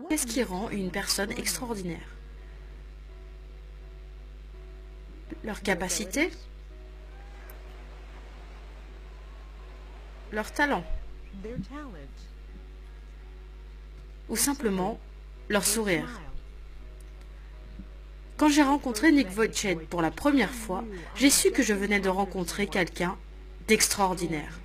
Qu'est-ce qui rend une personne extraordinaire? Leur capacité? Leur talent? Ou simplement leur sourire? Quand j'ai rencontré Nick Vujicic pour la première fois, j'ai su que je venais de rencontrer quelqu'un d'extraordinaire.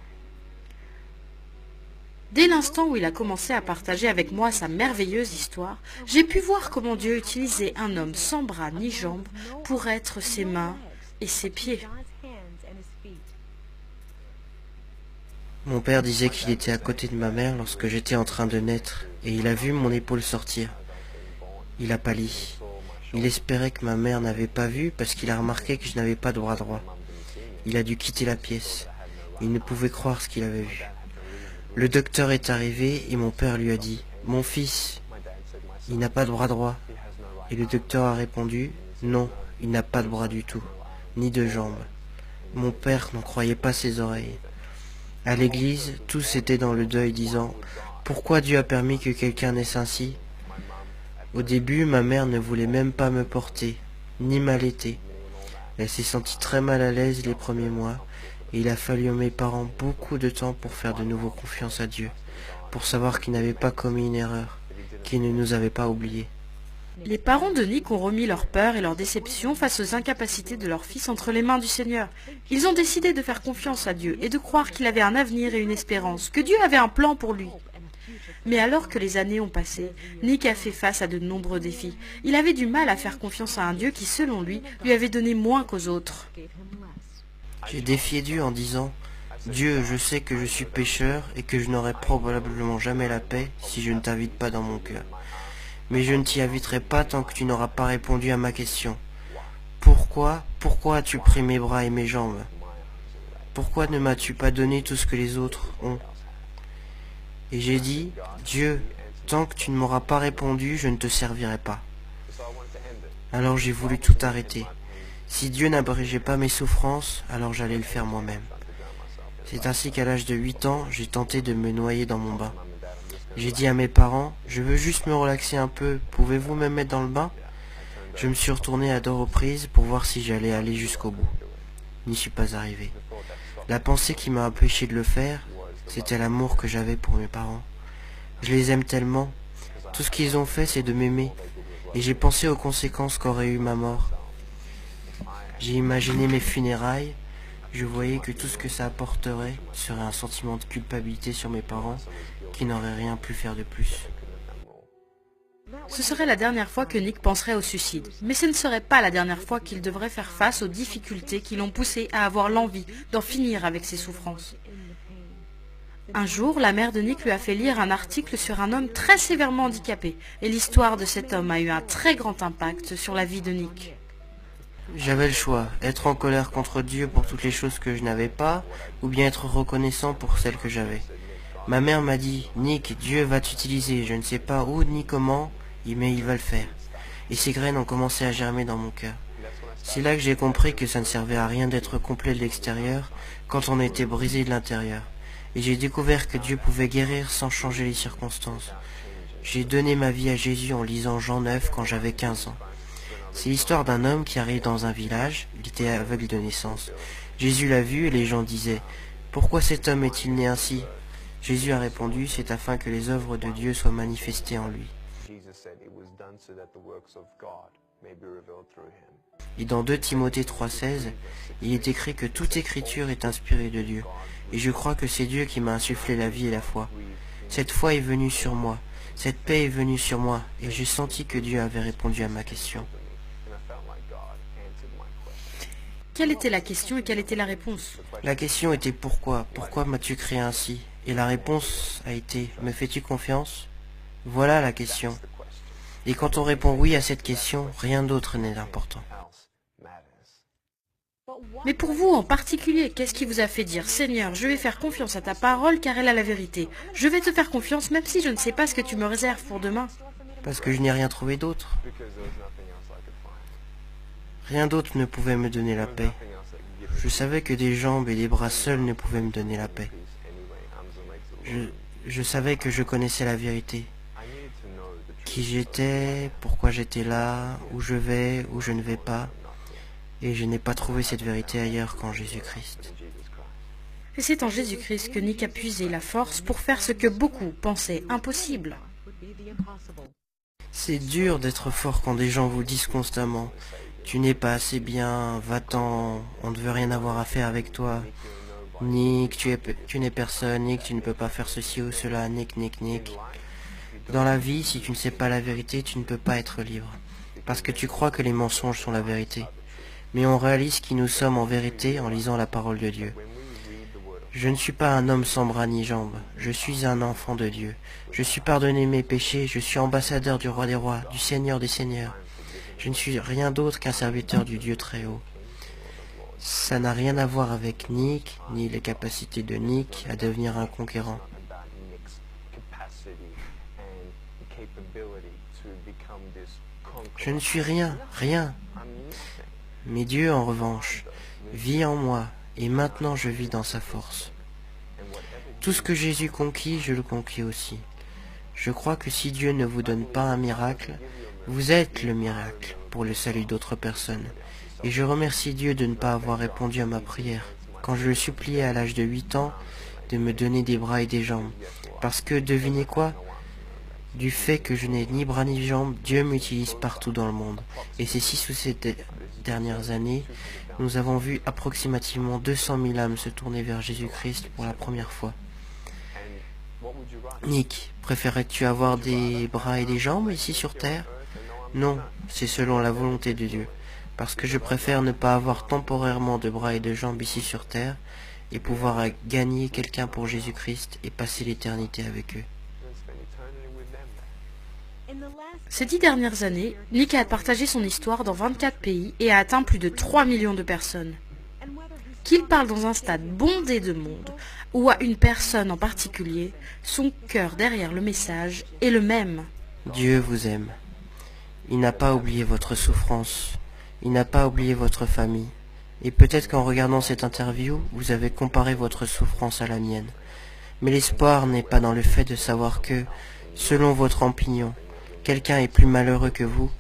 Dès l'instant où il a commencé à partager avec moi sa merveilleuse histoire, j'ai pu voir comment Dieu utilisait un homme sans bras ni jambes pour être ses mains et ses pieds. Mon père disait qu'il était à côté de ma mère lorsque j'étais en train de naître, et il a vu mon épaule sortir. Il a pâli. Il espérait que ma mère n'avait pas vu parce qu'il a remarqué que je n'avais pas de bras droit. Il a dû quitter la pièce. Il ne pouvait croire ce qu'il avait vu. Le docteur est arrivé et mon père lui a dit « Mon fils, il n'a pas de bras droit. » Et le docteur a répondu « Non, il n'a pas de bras du tout, ni de jambes. » Mon père n'en croyait pas ses oreilles. À l'église, tous étaient dans le deuil disant « Pourquoi Dieu a permis que quelqu'un naisse ainsi ?» Au début, ma mère ne voulait même pas me porter, ni m'allaiter. Elle s'est sentie très mal à l'aise les premiers mois, et il a fallu à mes parents beaucoup de temps pour faire de nouveau confiance à Dieu, pour savoir qu'il n'avait pas commis une erreur, qu'il ne nous avait pas oubliés. Les parents de Nick ont remis leur peur et leur déception face aux incapacités de leur fils entre les mains du Seigneur. Ils ont décidé de faire confiance à Dieu et de croire qu'il avait un avenir et une espérance, que Dieu avait un plan pour lui. Mais alors que les années ont passé, Nick a fait face à de nombreux défis. Il avait du mal à faire confiance à un Dieu qui, selon lui avait donné moins qu'aux autres. J'ai défié Dieu en disant « Dieu, je sais que je suis pécheur et que je n'aurai probablement jamais la paix si je ne t'invite pas dans mon cœur. Mais je ne t'y inviterai pas tant que tu n'auras pas répondu à ma question. Pourquoi as-tu pris mes bras et mes jambes? Pourquoi ne m'as-tu pas donné tout ce que les autres ont? » Et j'ai dit « Dieu, tant que tu ne m'auras pas répondu, je ne te servirai pas. » Alors j'ai voulu tout arrêter. Si Dieu n'abrégeait pas mes souffrances, alors j'allais le faire moi-même. C'est ainsi qu'à l'âge de 8 ans, j'ai tenté de me noyer dans mon bain. J'ai dit à mes parents, je veux juste me relaxer un peu, pouvez-vous me mettre dans le bain? Je me suis retourné à 2 reprises pour voir si j'allais aller jusqu'au bout. N'y suis pas arrivé. La pensée qui m'a empêché de le faire, c'était l'amour que j'avais pour mes parents. Je les aime tellement. Tout ce qu'ils ont fait, c'est de m'aimer. Et j'ai pensé aux conséquences qu'aurait eu ma mort. J'ai imaginé mes funérailles. Je voyais que tout ce que ça apporterait serait un sentiment de culpabilité sur mes parents qui n'auraient rien pu faire de plus. Ce serait la dernière fois que Nick penserait au suicide, mais ce ne serait pas la dernière fois qu'il devrait faire face aux difficultés qui l'ont poussé à avoir l'envie d'en finir avec ses souffrances. Un jour, la mère de Nick lui a fait lire un article sur un homme très sévèrement handicapé, et l'histoire de cet homme a eu un très grand impact sur la vie de Nick. J'avais le choix, être en colère contre Dieu pour toutes les choses que je n'avais pas, ou bien être reconnaissant pour celles que j'avais. Ma mère m'a dit, Nick, Dieu va t'utiliser, je ne sais pas où ni comment, mais il va le faire. Et ces graines ont commencé à germer dans mon cœur. C'est là que j'ai compris que ça ne servait à rien d'être complet de l'extérieur quand on était brisé de l'intérieur. Et j'ai découvert que Dieu pouvait guérir sans changer les circonstances. J'ai donné ma vie à Jésus en lisant Jean 9 quand j'avais 15 ans. C'est l'histoire d'un homme qui arrive dans un village, il était aveugle de naissance. Jésus l'a vu et les gens disaient « Pourquoi cet homme est-il né ainsi ?» Jésus a répondu « C'est afin que les œuvres de Dieu soient manifestées en lui. » Et dans 2 Timothée 3,16, il est écrit que toute écriture est inspirée de Dieu. Et je crois que c'est Dieu qui m'a insufflé la vie et la foi. Cette foi est venue sur moi, cette paix est venue sur moi, et j'ai senti que Dieu avait répondu à ma question. Quelle était la question et quelle était la réponse? La question était pourquoi? Pourquoi m'as-tu créé ainsi? Et la réponse a été me fais-tu confiance? Voilà la question. Et quand on répond oui à cette question, rien d'autre n'est important. Mais pour vous en particulier, qu'est-ce qui vous a fait dire « Seigneur, je vais faire confiance à ta parole car elle a la vérité. Je vais te faire confiance même si je ne sais pas ce que tu me réserves pour demain. » Parce que je n'ai rien trouvé d'autre. Rien d'autre ne pouvait me donner la paix. Je savais que des jambes et des bras seuls ne pouvaient me donner la paix. Je savais que je connaissais la vérité. qui j'étais, pourquoi j'étais là, où je vais, où je ne vais pas, et je n'ai pas trouvé cette vérité ailleurs qu'en Jésus-Christ. Et c'est en Jésus-Christ que Nick a puisé la force pour faire ce que beaucoup pensaient impossible. C'est dur d'être fort quand des gens vous disent constamment « Tu n'es pas assez bien, va-t'en, on ne veut rien avoir à faire avec toi. Nick, tu n'es personne, Nick, tu ne peux pas faire ceci ou cela, Nick, Nick, Nick. » Dans la vie, si tu ne sais pas la vérité, tu ne peux pas être libre. Parce que tu crois que les mensonges sont la vérité. Mais on réalise qui nous sommes en vérité en lisant la parole de Dieu. Je ne suis pas un homme sans bras ni jambes, je suis un enfant de Dieu. Je suis pardonné mes péchés, je suis ambassadeur du roi des rois, du Seigneur des seigneurs. Je ne suis rien d'autre qu'un serviteur du Dieu très haut. Ça n'a rien à voir avec Nick, ni les capacités de Nick à devenir un conquérant. Je ne suis rien, rien. Mais Dieu, en revanche, vit en moi, et maintenant je vis dans sa force. Tout ce que Jésus conquit, je le conquis aussi. Je crois que si Dieu ne vous donne pas un miracle, vous êtes le miracle pour le salut d'autres personnes. Et je remercie Dieu de ne pas avoir répondu à ma prière, quand je le suppliais à l'âge de 8 ans, de me donner des bras et des jambes. Parce que, devinez quoi ? Du fait que je n'ai ni bras ni jambes, Dieu m'utilise partout dans le monde. Et ces 6 ou 7 dernières années, nous avons vu approximativement 200 000 âmes se tourner vers Jésus-Christ pour la première fois. Nick, préférerais-tu avoir des bras et des jambes ici sur Terre ? Non, c'est selon la volonté de Dieu. Parce que je préfère ne pas avoir temporairement de bras et de jambes ici sur Terre et pouvoir gagner quelqu'un pour Jésus-Christ et passer l'éternité avec eux. Ces 10 dernières années, Nick a partagé son histoire dans 24 pays et a atteint plus de 3 millions de personnes. Qu'il parle dans un stade bondé de monde ou à une personne en particulier, son cœur derrière le message est le même. Dieu vous aime. Il n'a pas oublié votre souffrance. Il n'a pas oublié votre famille. Et peut-être qu'en regardant cette interview, vous avez comparé votre souffrance à la mienne. Mais l'espoir n'est pas dans le fait de savoir que, selon votre opinion, quelqu'un est plus malheureux que vous.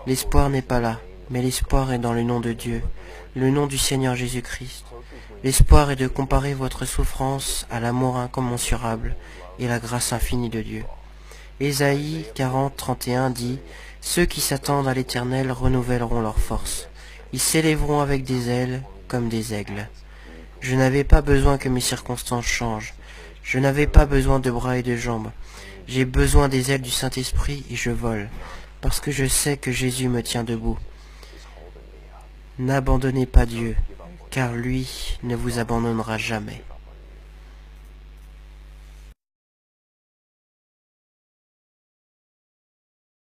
L'espoir n'est pas là, mais l'espoir est dans le nom de Dieu, le nom du Seigneur Jésus-Christ. L'espoir est de comparer votre souffrance à l'amour incommensurable et la grâce infinie de Dieu. Ésaïe 40, 31 dit « Ceux qui s'attendent à l'Éternel renouvelleront leurs forces. Ils s'élèveront avec des ailes comme des aigles. » Je n'avais pas besoin que mes circonstances changent. Je n'avais pas besoin de bras et de jambes. J'ai besoin des ailes du Saint-Esprit et je vole, parce que je sais que Jésus me tient debout. N'abandonnez pas Dieu, car lui ne vous abandonnera jamais.